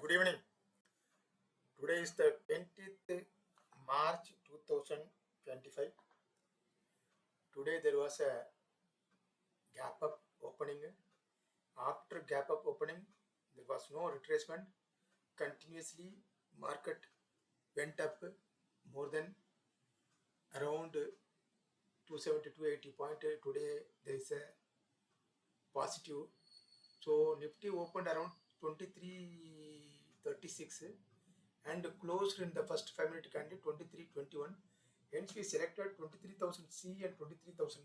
Good evening. Today is the 20th March 2025. Today there was a gap up opening. After gap up opening, there was no retracement. Continuously, market went up more than around 270 to 80 point. Today there is a positive. So Nifty opened around 2336 and closed in the first 5-minute candle 2321. Hence we selected 23,000 C and 23,000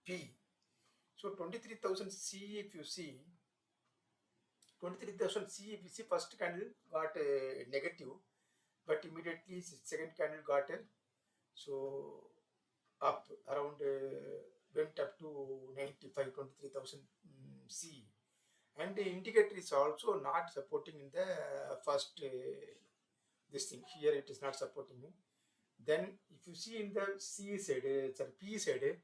P. So 23,000 C, if you see 23,000 C, if you see, first candle got a negative, but immediately second candle got a up around went up to 95, 23,000 C, and the indicator is also not supporting in the first this thing here. It is not supporting. Then if you see in the C side, P side,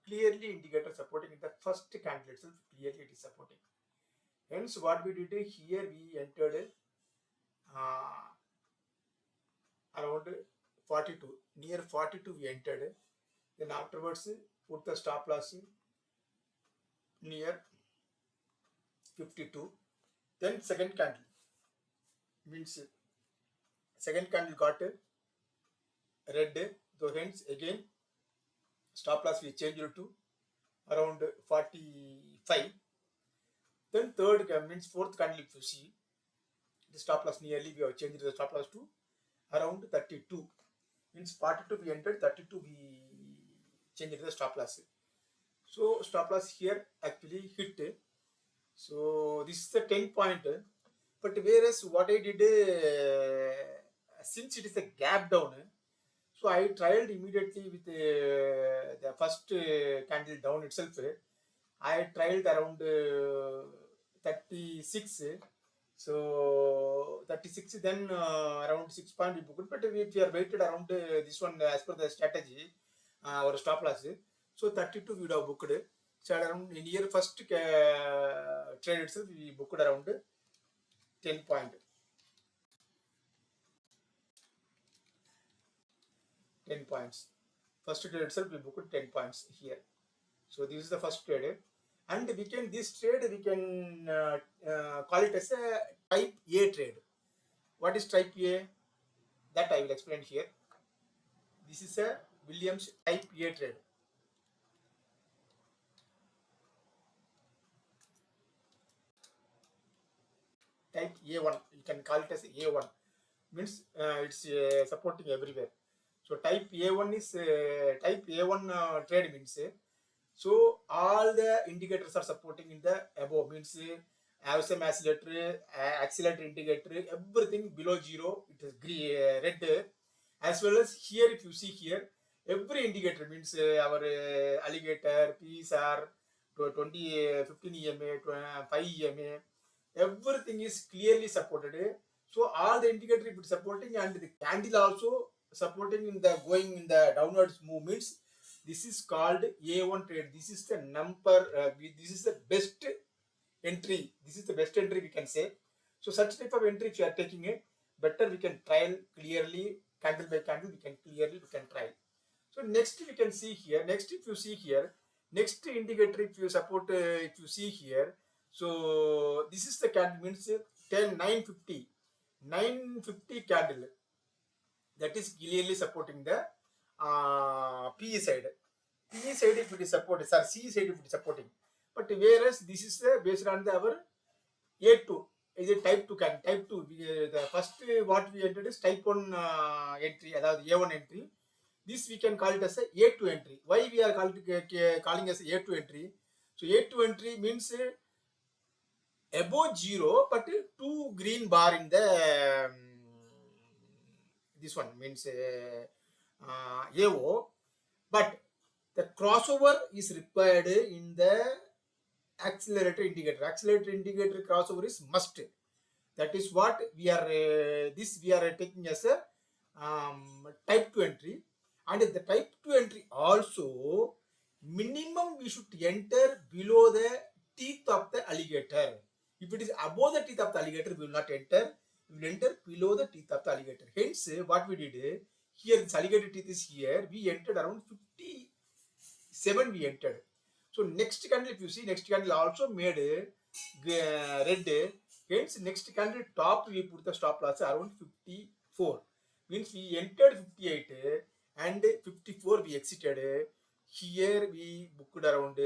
clearly indicator supporting in the first candle itself. Clearly it is supporting. Hence what we did here, we entered around 42, near 42 we entered. Then afterwards put the stop loss near 52. Then second candle means second candle got a red, so hence again stop loss we changed it to around 45. Then third means fourth candle, if you see the stop loss, nearly we have changed the stop loss to around 32. Means 42 we entered, 32 we changed the stop loss. So stop loss here actually hit. So this is the 10 point. But whereas what I did, since it is a gap down, so I tried immediately with the first candle down itself. I tried around 36. So 36, then around 6 point we booked. But if we are waited around this one as per the strategy, our stop loss, so 32 we would have booked. So around in year first trade itself we booked around 10 point. 10 points. First trade itself we booked 10 points here. So this is the first trade, and we can, this trade we can call it as a type A trade. What is type A? That I will explain here. This is a Williams type A trade. Type A1, you can call it as A1, means it's supporting everywhere. So type A1 is type A1 trade means so all the indicators are supporting in the above, means ASM accelerator indicator, everything below 0 it is green, red, as well as here if you see here every indicator means our Alligator, PSAR, 15 EMA, 5 EMA, everything is clearly supported. So all the indicator if it's supporting, and the candle also supporting in the going in the downwards movements, this is called A1 trade. This is the number, this is the best entry. This is the best entry we can say. So such type of entry if you are taking it, better we can trial clearly, candle by candle we can trial. So next we can see here, next if you see here, next indicator if you support, if you see here, so this is the candle means 950 candle, that is clearly supporting the P side. P side if it is supported, sir, C side if it is supporting. But whereas this is based on the our A2, is a type 2 can type 2. The first what we entered is type 1 entry, that is A1 entry. This we can call it as a A2 entry. Why we are calling as A2 entry? So A2 entry means above 0, but 2 green bar in the this one means AO, but the crossover is required in the accelerator indicator. Accelerator indicator crossover is must. That is what we are we are taking as a type 2 entry, and the type 2 entry also minimum we should enter below the teeth of the alligator. If it is above the teeth of the alligator, we will not enter. We will enter below the teeth of the alligator. Hence, what we did here, this alligator teeth is here. We entered around 57. We entered. So next candle, if you see, next candle also made red. Hence, next candle top we put the stop loss around 54. Means we entered 58 and 54 we exited. Here we booked around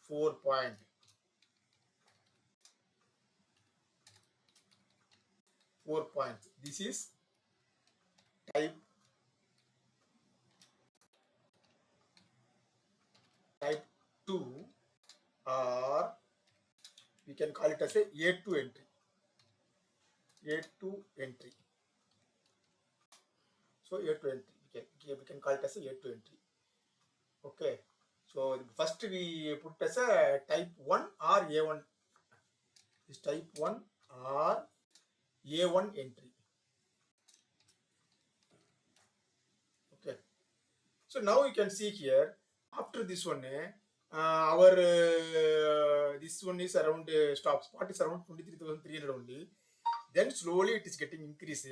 4 point. 4 points. This is type 2, or we can call it as a A2 entry. A2 entry. So A2 entry. We can call it as a A2 entry. Okay. So first we put as a type 1 or A1. This type 1 or A1 entry. Okay. So now you can see here, after this one, our this one is around stop spot is around 23,300 only. Then slowly it is getting increased.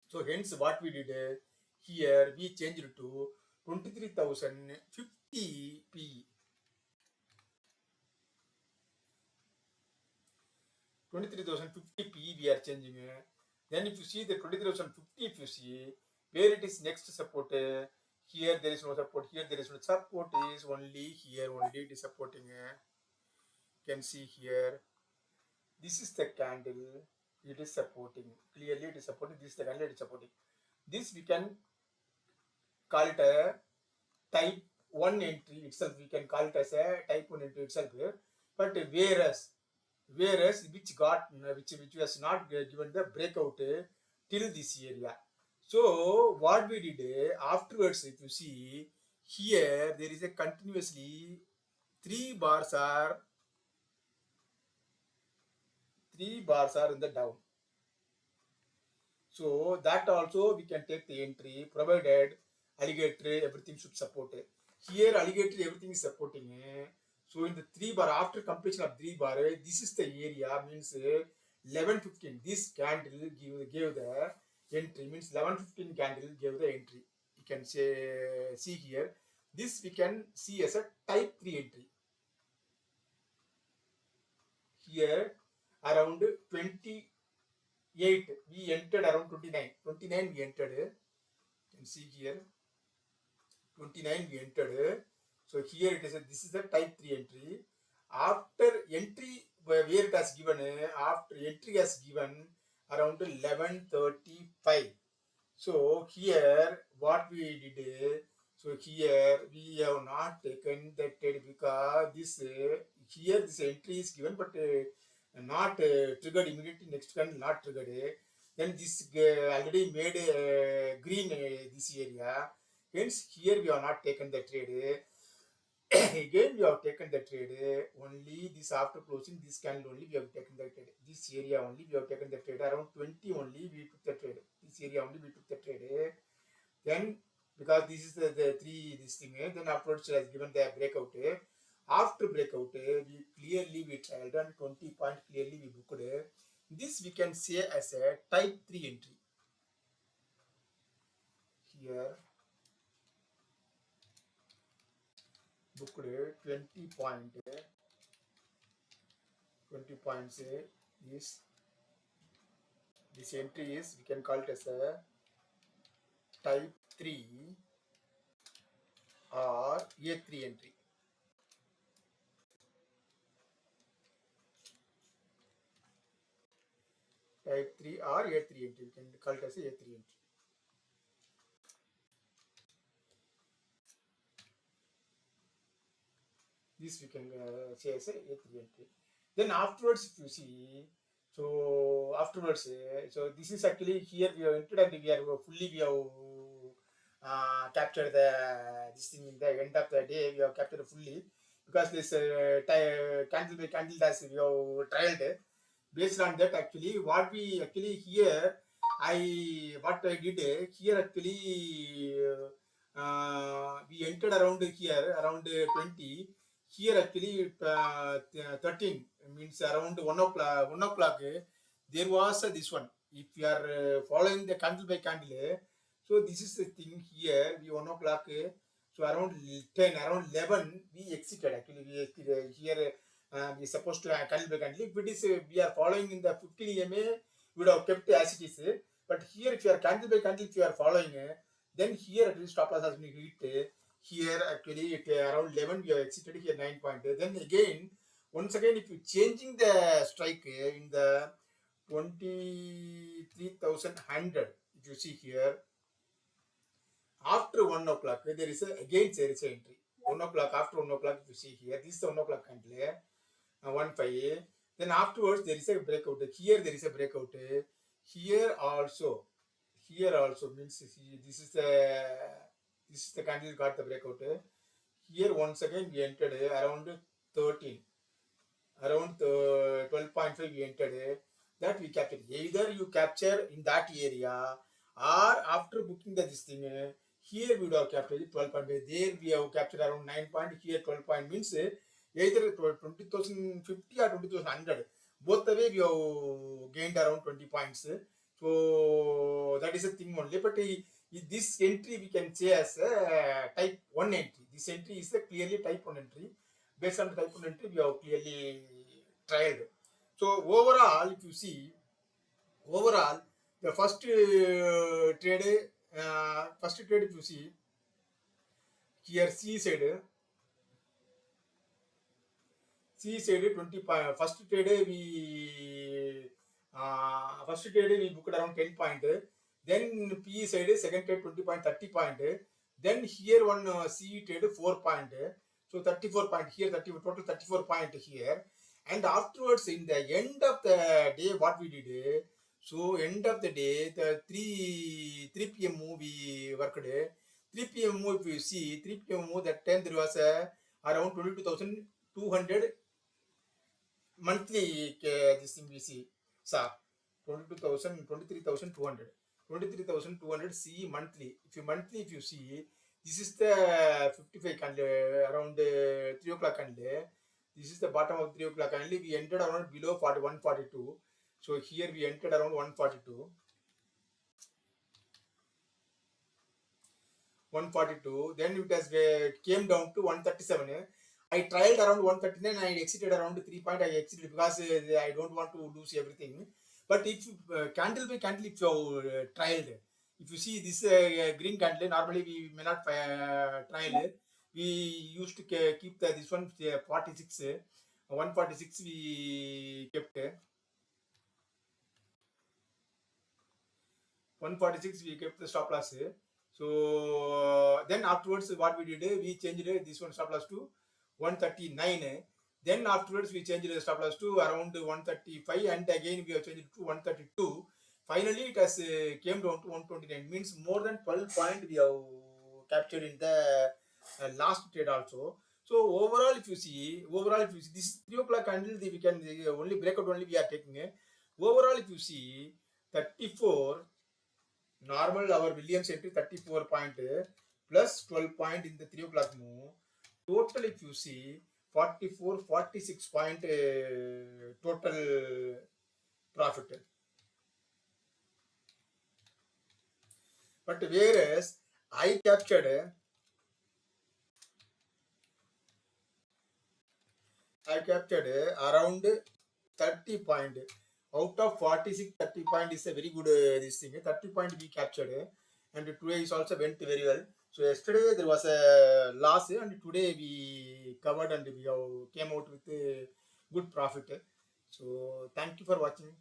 So hence what we did here, we changed to 23,050 PE. 23,050 PE we are changing. Then if you see the 23,050, if you see where it is next support, here there is no support, here there is no support, is only here only it is supporting. You can see here, this is the candle, it is supporting, clearly it is supporting, this is the candle, it is supporting. This we can call it a type 1 entry itself, we can call it as a type 1 entry itself here. But whereas which was not given the breakout till this area. So what we did afterwards, if you see here, there is a continuously 3 bars are in the down. So that also we can take the entry, provided alligator everything should support. Here alligator everything is supporting. So in the 3 bar, after completion of 3 bar, this is the area, means 11:15. This candle gave the entry, means 11:15 candle gave the entry. You can see here. This we can see as a type 3 entry. Here around 28 we entered, around 29 we entered. You can see here 29 we entered. So here it is this is a type 3 entry. After entry where it has given, after entry has given around 11:35. So here what we did, so here we have not taken that trade because this here this entry is given but not triggered immediately, next candle not triggered. Then this already made green this area. Hence here we have not taken the trade. Again we have taken the trade only this after closing this candle only we have taken the trade. This area only we have taken the trade, around 20 only we took the trade. This area only we took the trade. Then because this is the this thing, then afterwards it has given the breakout. After breakout we clearly trialed and 20 point clearly we booked. This we can say as a type 3 entry. Here booked 20 points. This entry is, we can call it as a type 3 or A3 entry. Type 3 or A3 entry, we can call it as a A3 entry. This we can say as a A3 entry. Then afterwards, if you see, so afterwards, so this is actually here we have entered and we are fully we have captured this thing in the end of the day. We have captured fully because this candle by candle as we have trialed. Based on that, actually, what we actually here, what I did here actually we entered around here around 20. here actually 13 means around 1 o'clock. 1 o'clock there was this one. If you are following the candle by candle, so this is the thing here. We 1 o'clock. So around 10, around 11, we exited. Actually, we exited here. We supposed to candle by candle. If it is we are following in the 15 EMA, we would have kept as it is. But here, if you are candle by candle, if you are following, then here at least stop loss has been hit. Here actually at around 11 we have exited here 9 point. Then again, once again, if you changing the strike in the 23,100, if you see here, after 1 o'clock there is again there is an entry. 1 o'clock, after 1 o'clock, if you see here, this is the 1 o'clock candle, 1.5. Then afterwards there is a breakout. Here there is a breakout. Here also means this is the candle got the breakout. Here once again we entered around 13, around 12.5 we entered. That we captured. Either you capture in that area, or after booking this thing, here we would have captured 12.5. There we have captured around 9 point. Here 12 point means either 20,050 or 20,100. Both the way we have gained around 20 points. So that is a thing only. But this entry we can say as type 1 entry. This entry is a clearly type 1 entry. Based on the type 1 entry, we have clearly trialed. So overall, if you see, the first trade, if you see here, C side 20 point. First trade we booked around 10 point. Then P side second trade 20 point, 30 point. Then here one C trade 4 point. So 34 point here, total 34 point here. And afterwards, in the end of the day, what we did, so end of the day, the 3 p.m. move we worked. 3 p.m. move, if you see, 3 p.m. move, that time there was around 22,200 monthly this thing we see. So 23,200 C monthly. If you see, this is the 55 candle around 3 o'clock candle. This is the bottom of 3 o'clock candle. We entered around below 142. So here we entered around 142. 142. Then it has came down to 137. I tried around 139. I exited around 3 point. I exited because I don't want to lose everything. But if you candle by candle, if you trialed, if you see this green candle, normally we may not trial. We used to keep this one 46. 146 we kept. 146 we kept the stop loss. So then afterwards what we did, we changed this one stop loss to 139. Then afterwards we changed the stop loss to around 135, and again we have changed it to 132. Finally it has came down to 129. Means more than 12 point we have captured in the last trade also. So overall if you see this 3 o'clock candle, we can only breakout only we are taking. Overall if you see 34 normal, our Williams entry 34 point plus 12 point in the 3 o'clock move. Total if you see 46 point total profit. But whereas I captured around 30 point. Out of 46, 30 point is a very good this thing. 30 point we captured, and today is also went very well. So yesterday there was a loss, and today we covered and we came out with a good profit. So thank you for watching.